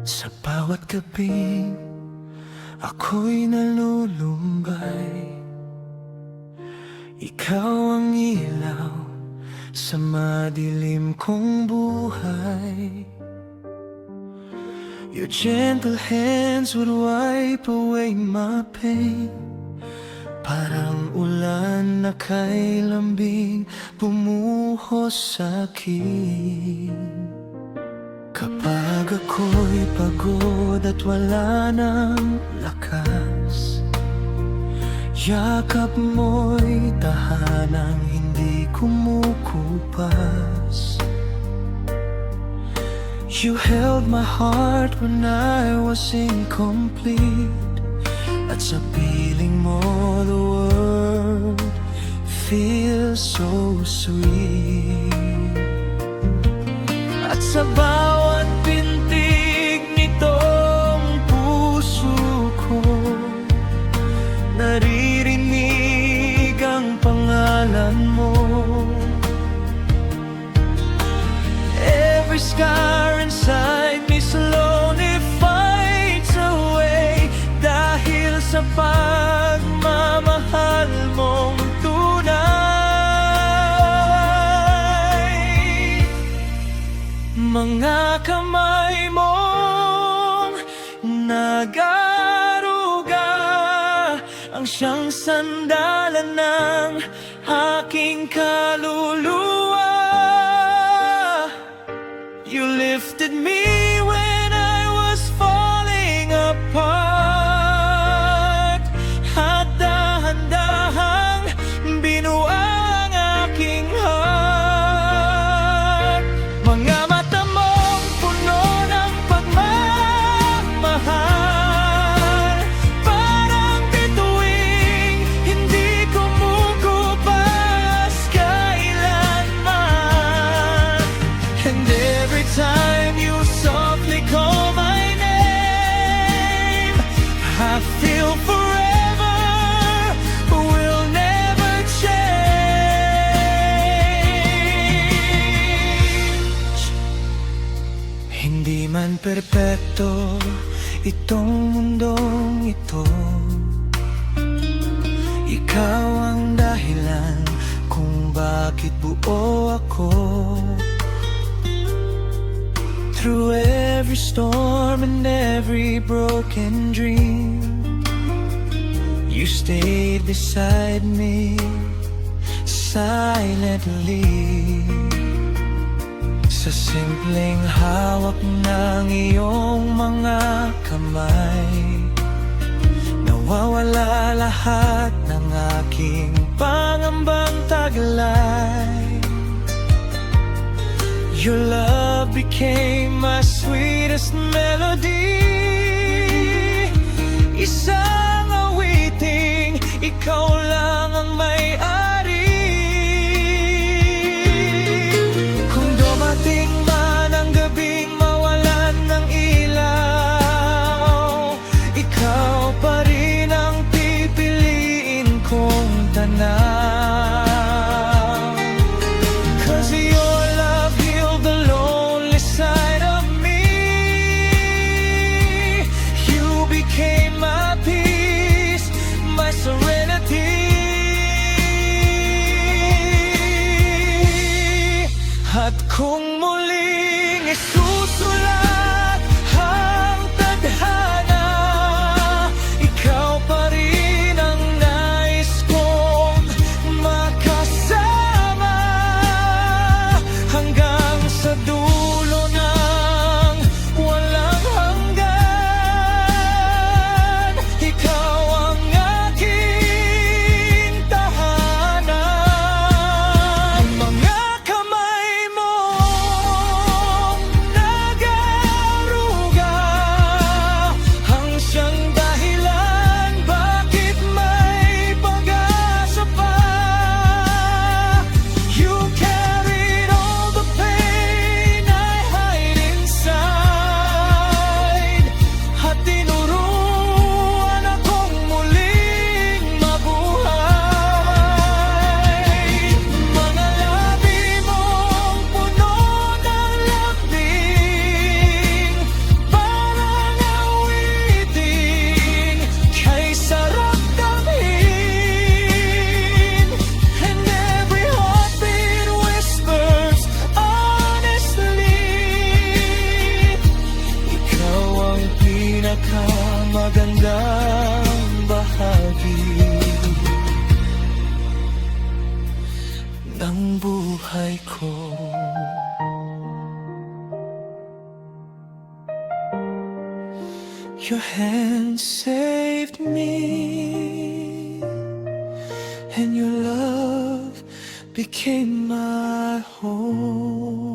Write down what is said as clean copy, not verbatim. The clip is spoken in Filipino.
Sa bawat gabi, ako'y nalulumbay. Ikaw ang ilaw sa madilim kong buhay. Your gentle hands would wipe away my pain. Parang ulan na kay lambing bumuhos sa'kin. Kapag ako'y pagod at wala ng lakas, yakap mo'y tahanang hindi kumukupas. You held my heart when I was incomplete, at sa piling mo the world feels so sweet. At sa bawat pintig nitong puso ko, naririnig ang pangalan mo. Every scar inside me slowly fights away, dahil sa pagmamahal mong tunay. Mga kamay mong nag-aruga ang siyang sandalan ng aking kaluluwa. You lifted me when I was falling apart, at dahan-dahang binuang aking heart. Mga mata mong puno ng pagmamahal, parang bituing hindi kumukupas kailanman. And every time you softly call my name, I feel forever will never change. Hindi man perpekto itong mundong ito, ikaw ang dahilan kung bakit buo ako. Through every storm and every broken dream, you stayed beside me silently. Sa simpleng hawak ng iyong mga kamay, nawawala lahat ng aking pangambang taglay. Your love became my sweetest melody, isang awiting ikaw lang ang may-ari. Kung dumating man ang gabing mawalan ng ilaw, ikaw pa rin ang pipiliin kong tanaw. Cause your love healed the lonely side of me. pinakamagandang bahagi ng buhay ko. Your hand saved me, and your love became my home.